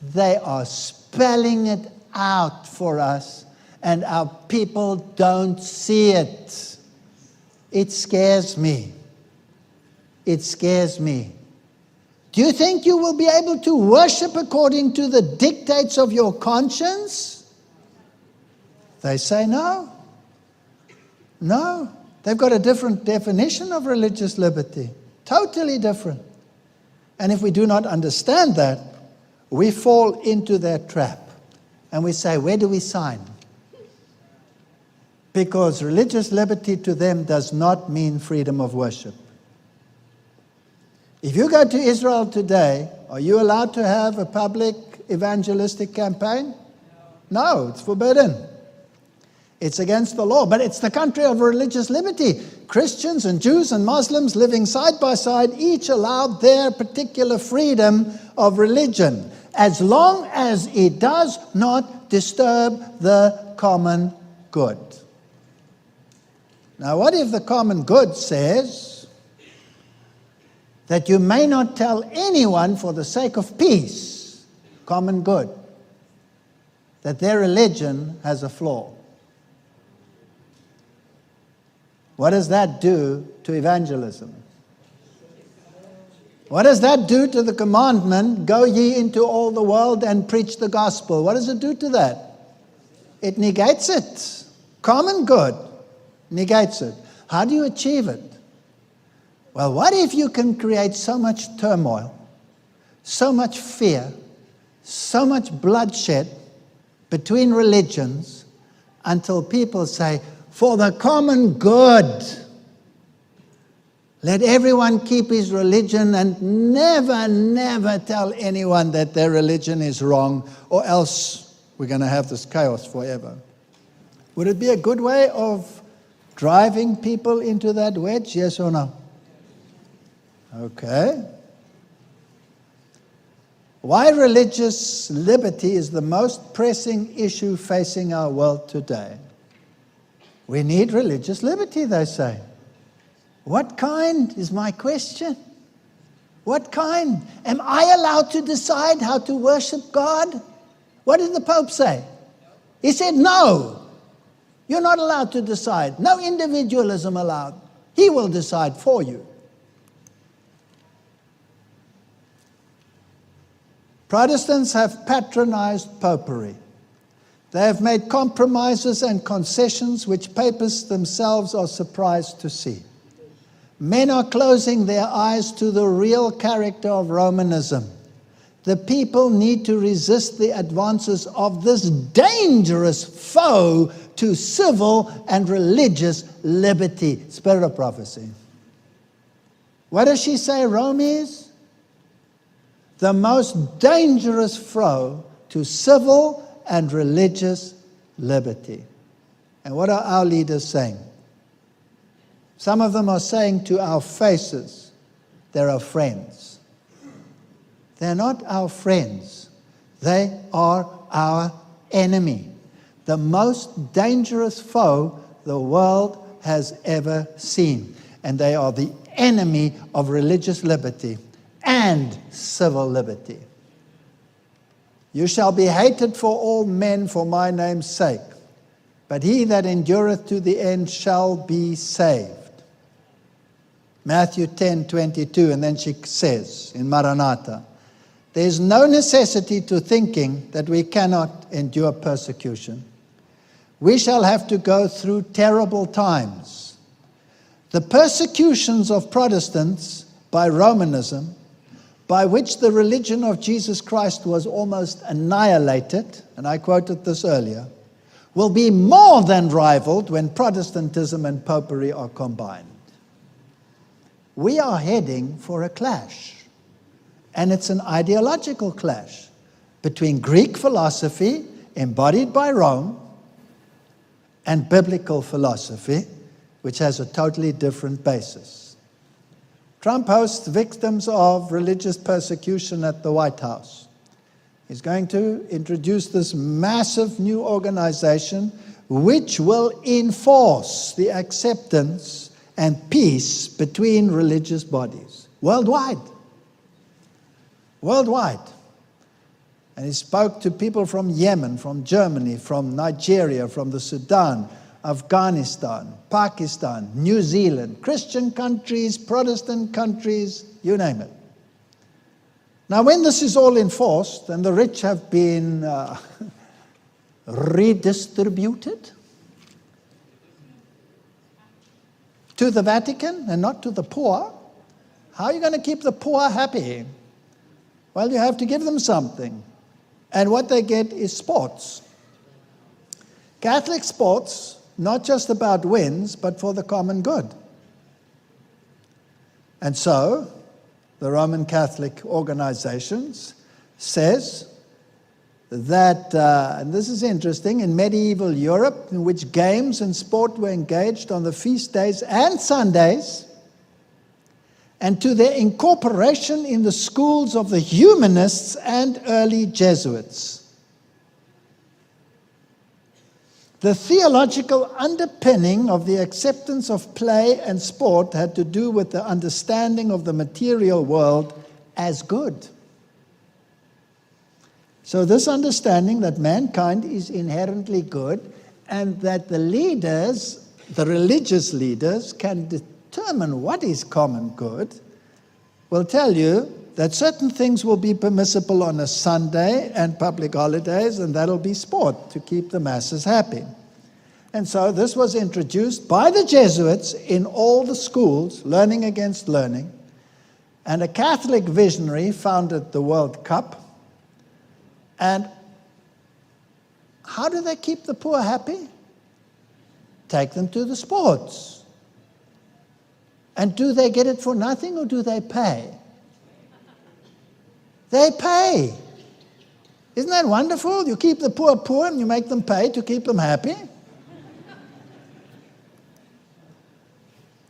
They are spelling it out for us, and our people don't see it. It scares me. It scares me. Do you think you will be able to worship according to the dictates of your conscience? They say no. No. They've got a different definition of religious liberty. Totally different. And if we do not understand that, we fall into their trap. And we say, where do we sign? Because religious liberty to them does not mean freedom of worship. If you go to Israel today, are you allowed to have a public evangelistic campaign? No, it's forbidden. It's against the law, but it's the country of religious liberty. Christians and Jews and Muslims living side by side, each allowed their particular freedom of religion, as long as it does not disturb the common good. Now, what if the common good says that you may not tell anyone for the sake of peace, common good, that their religion has a flaw? What does that do to evangelism? What does that do to the commandment, go ye into all the world and preach the gospel? What does it do to that? It negates it. Common good negates it. How do you achieve it? Well, what if you can create so much turmoil, so much fear, so much bloodshed between religions until people say, for the common good, let everyone keep his religion and never, never tell anyone that their religion is wrong, or else we're going to have this chaos forever. Would it be a good way of driving people into that wedge, yes or no? Okay. Why religious liberty is the most pressing issue facing our world today? We need religious liberty, they say. What kind is my question? What kind? Am I allowed to decide how to worship God? What did the Pope say? He said, no, you're not allowed to decide. No individualism allowed. He will decide for you. Protestants have patronized popery. They have made compromises and concessions which papists themselves are surprised to see. Men are closing their eyes to the real character of Romanism. The people need to resist the advances of this dangerous foe to civil and religious liberty. Spirit of prophecy. What does she say Rome is? the most dangerous foe to civil and religious liberty. And what are our leaders saying? Some of them are saying to our faces, they're our friends. They're not our friends. They are our enemy. The most dangerous foe the world has ever seen. And they are the enemy of religious liberty and civil liberty. You shall be hated for all men for my name's sake, but he that endureth to the end shall be saved. Matthew 10:22, and then she says in Maranatha, there is no necessity to thinking that we cannot endure persecution. We shall have to go through terrible times. The persecutions of Protestants by Romanism, by which the religion of Jesus Christ was almost annihilated, and I quoted this earlier, will be more than rivaled when Protestantism and popery are combined. We are heading for a clash, and it's an ideological clash between Greek philosophy, embodied by Rome, and biblical philosophy, which has a totally different basis. Trump hosts victims of religious persecution at the White House. He's going to introduce this massive new organization which will enforce the acceptance and peace between religious bodies worldwide. Worldwide. And he spoke to people from Yemen, from Germany, from Nigeria, from the Sudan, Afghanistan, Pakistan, New Zealand, Christian countries, Protestant countries, you name it. Now, when this is all enforced and the rich have been redistributed to the Vatican and not to the poor, how are you going to keep the poor happy? Well, you have to give them something. And what they get is sports. Catholic sports, not just about wins, but for the common good. And so, the Roman Catholic organizations says that, and this is interesting, in medieval Europe, in which games and sport were engaged on the feast days and Sundays, and to their incorporation in the schools of the humanists and early Jesuits. The theological underpinning of the acceptance of play and sport had to do with the understanding of the material world as good. So this understanding that mankind is inherently good and that the leaders, the religious leaders, can determine what is common good, will tell you that certain things will be permissible on a Sunday and public holidays, and that'll be sport to keep the masses happy. And so this was introduced by the Jesuits in all the schools, learning against learning, and a Catholic visionary founded the World Cup. And how do they keep the poor happy? Take them to the sports. And do they get it for nothing or do they pay? They pay. Isn't that wonderful? You keep the poor poor and you make them pay to keep them happy.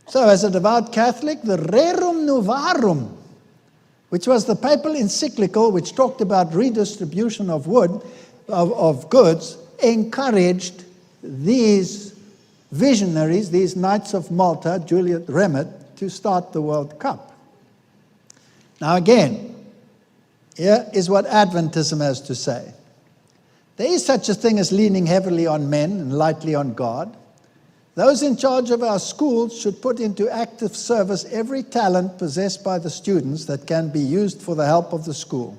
So as a devout Catholic, the Rerum Novarum, which was the papal encyclical which talked about redistribution of goods, encouraged these visionaries, these Knights of Malta, Juliet Remet, to start the World Cup. Now again, here is what Adventism has to say. There is such a thing as leaning heavily on men and lightly on God. Those in charge of our schools should put into active service every talent possessed by the students that can be used for the help of the school.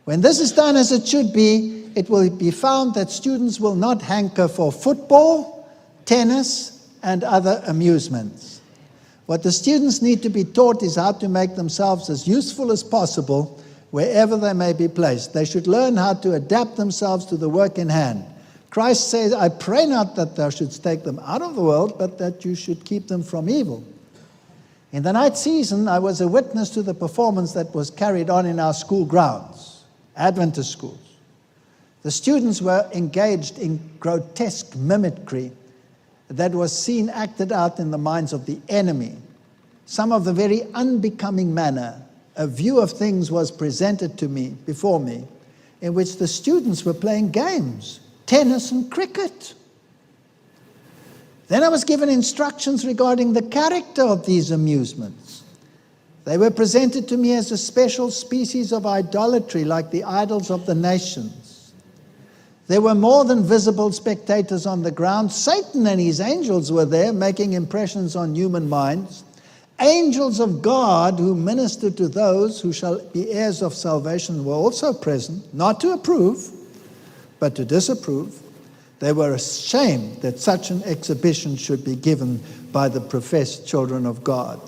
When this is done as it should be, it will be found that students will not hanker for football, tennis, and other amusements. What the students need to be taught is how to make themselves as useful as possible wherever they may be placed. They should learn how to adapt themselves to the work in hand. Christ says, I pray not that thou shouldst take them out of the world, but that you should keep them from evil. In the night season, I was a witness to the performance that was carried on in our school grounds, Adventist schools. The students were engaged in grotesque mimicry that was seen acted out in the minds of the enemy. Some of the very unbecoming manner, a view of things was presented to me, before me, in which the students were playing games, tennis and cricket. Then I was given instructions regarding the character of these amusements. They were presented to me as a special species of idolatry, like the idols of the nations. There were more than visible spectators on the ground. Satan and his angels were there, making impressions on human minds. Angels of God who minister to those who shall be heirs of salvation were also present, not to approve, but to disapprove. They were ashamed that such an exhibition should be given by the professed children of God.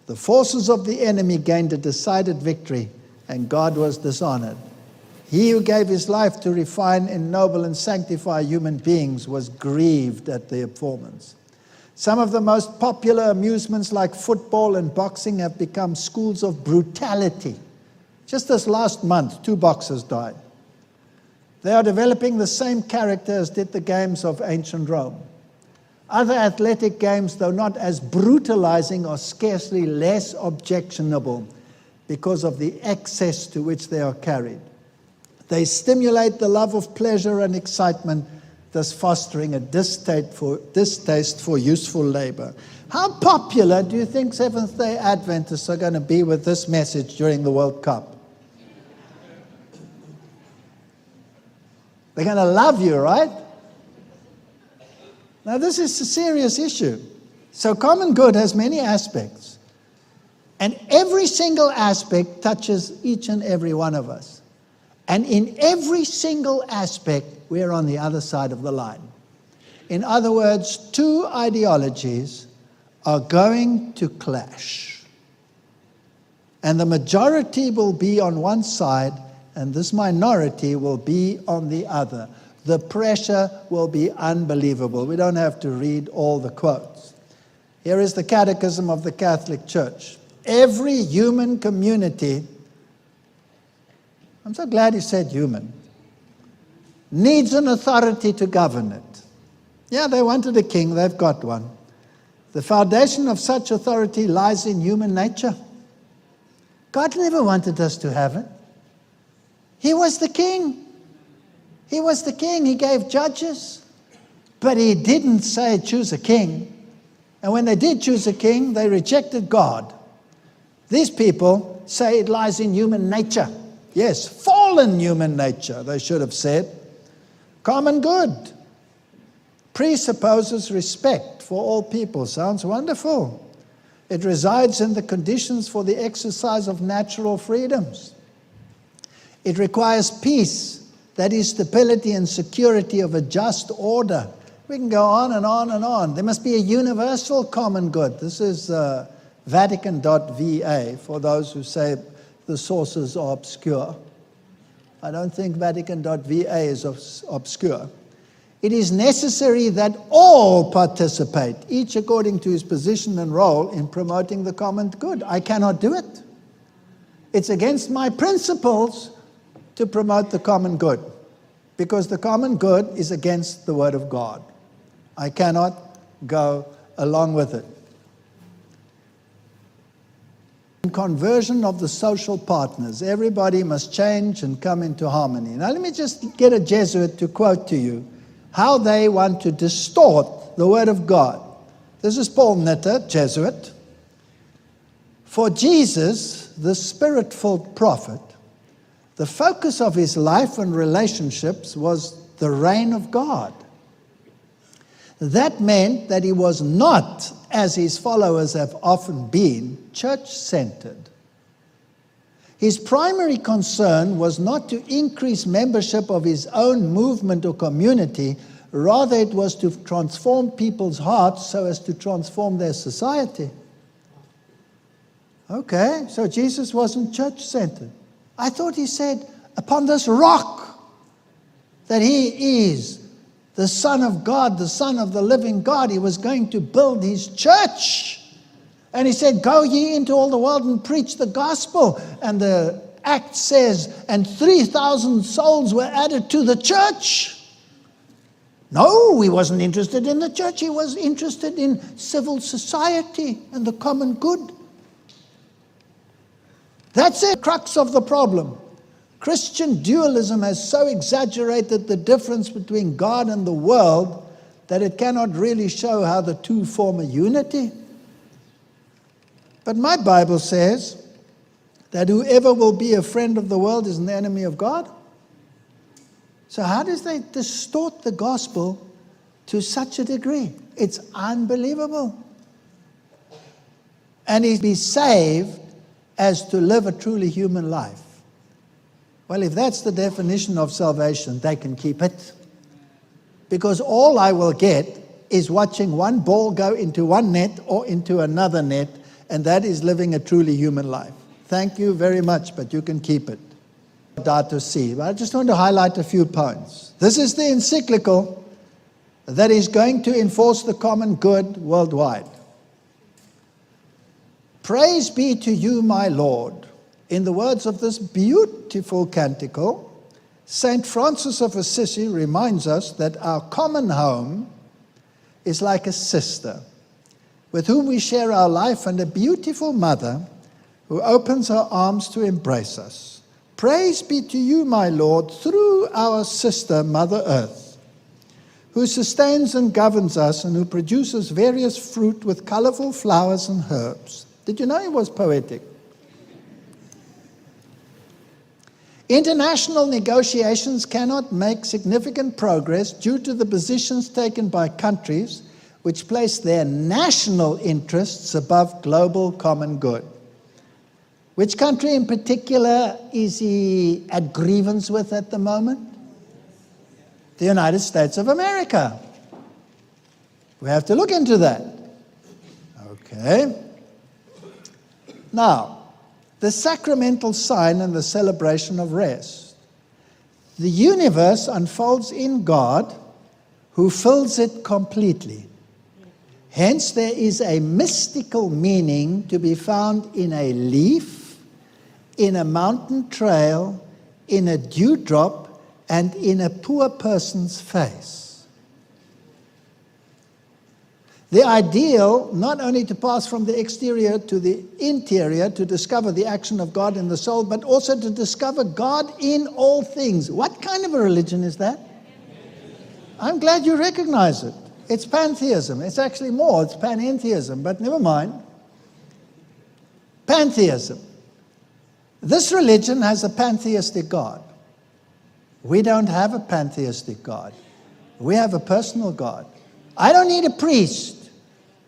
The forces of the enemy gained a decided victory, and God was dishonored. He who gave his life to refine, ennoble, and sanctify human beings was grieved at their performance. Some of the most popular amusements like football and boxing have become schools of brutality. Just this last month, 2 boxers died. They are developing the same character as did the games of ancient Rome. Other athletic games, though not as brutalizing, are scarcely less objectionable because of the excess to which they are carried. They stimulate the love of pleasure and excitement, thus fostering a distaste for useful labor. How popular do you think Seventh-day Adventists are going to be with this message during the World Cup? They're going to love you, right? Now, this is a serious issue. So common good has many aspects. And every single aspect touches each and every one of us. And in every single aspect, we're on the other side of the line. In other words, 2 ideologies are going to clash. And the majority will be on one side, and this minority will be on the other. The pressure will be unbelievable. We don't have to read all the quotes. Here is the Catechism of the Catholic Church. Every human community, I'm so glad he said human, needs an authority to govern it. Yeah, they wanted a king, they've got one. The foundation of such authority lies in human nature. God never wanted us to have it. He was the king. He was the king. He gave judges. But he didn't say choose a king. And when they did choose a king, they rejected God. These people say it lies in human nature. Yes, fallen human nature, they should have said. Common good presupposes respect for all people. Sounds wonderful. It resides in the conditions for the exercise of natural freedoms. It requires peace, that is, stability and security of a just order. We can go on and on and on. There must be a universal common good. This is Vatican.va for those who say the sources are obscure. I don't think Vatican.va is obscure. It is necessary that all participate, each according to his position and role in promoting the common good. I cannot do it. It's against my principles to promote the common good, because the common good is against the Word of God. I cannot go along with it. Conversion of the social partners. Everybody must change and come into harmony. Now let me just get a Jesuit to quote to you how they want to distort the Word of God. This is Paul Nitter, Jesuit. For Jesus, the Spirit-filled prophet, the focus of his life and relationships was the reign of God. That meant that he was not, as his followers have often been, church-centered. His primary concern was not to increase membership of his own movement or community, rather it was to transform people's hearts so as to transform their society. Okay, so Jesus wasn't church-centered. I thought he said, upon this rock, that he is the Son of God, the Son of the living God. He was going to build his church. And he said, go ye into all the world and preach the gospel. And the Act says, and 3,000 souls were added to the church. No, he wasn't interested in the church. He was interested in civil society and the common good. That's the crux of the problem. Christian dualism has so exaggerated the difference between God and the world that it cannot really show how the two form a unity. But my Bible says that whoever will be a friend of the world is an enemy of God. So how does they distort the gospel to such a degree? It's unbelievable. And he'd be saved as to live a truly human life. Well, if that's the definition of salvation, they can keep it. Because all I will get is watching one ball go into one net or into another net, and that is living a truly human life. Thank you very much, but you can keep it. Laudato Si. But I just want to highlight a few points. This is the encyclical that is going to enforce the common good worldwide. Praise be to you, my Lord. In the words of this beautiful canticle, St. Francis of Assisi reminds us that our common home is like a sister with whom we share our life, and a beautiful mother who opens her arms to embrace us. Praise be to you, my Lord, through our sister, Mother Earth, who sustains and governs us and who produces various fruit with colorful flowers and herbs. Did you know he was poetic? International negotiations cannot make significant progress due to the positions taken by countries which place their national interests above global common good. Which country in particular is he at grievance with at the moment? The United States of America. We have to look into that. Okay. Now, the sacramental sign and the celebration of rest. The universe unfolds in God, who fills it completely. Hence, there is a mystical meaning to be found in a leaf, in a mountain trail, in a dewdrop, and in a poor person's face. The ideal, not only to pass from the exterior to the interior to discover the action of God in the soul, but also to discover God in all things. What kind of a religion is that? I'm glad you recognize it. It's pantheism. It's actually more. It's panentheism, but never mind. Pantheism. This religion has a pantheistic God. We don't have a pantheistic God. We have a personal God. I don't need a priest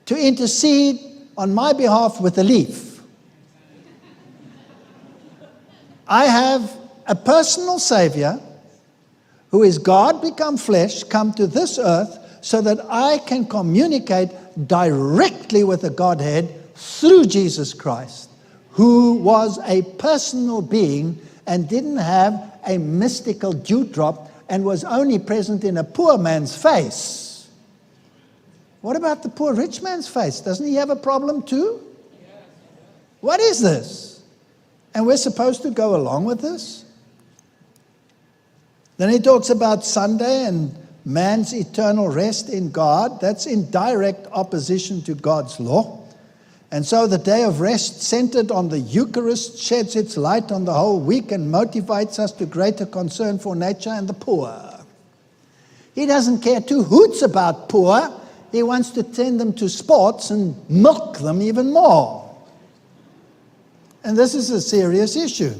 to intercede on my behalf with a leaf. I have a personal Savior who is God become flesh, come to this earth so that I can communicate directly with the Godhead through Jesus Christ, who was a personal being and didn't have a mystical dewdrop and was only present in a poor man's face. What about the poor rich man's face? Doesn't he have a problem too? What is this? And we're supposed to go along with this? Then he talks about Sunday and man's eternal rest in God. That's in direct opposition to God's law. And so the day of rest centered on the Eucharist sheds its light on the whole week and motivates us to greater concern for nature and the poor. He doesn't care two hoots about poor. He wants to send them to sports and milk them even more. And this is a serious issue.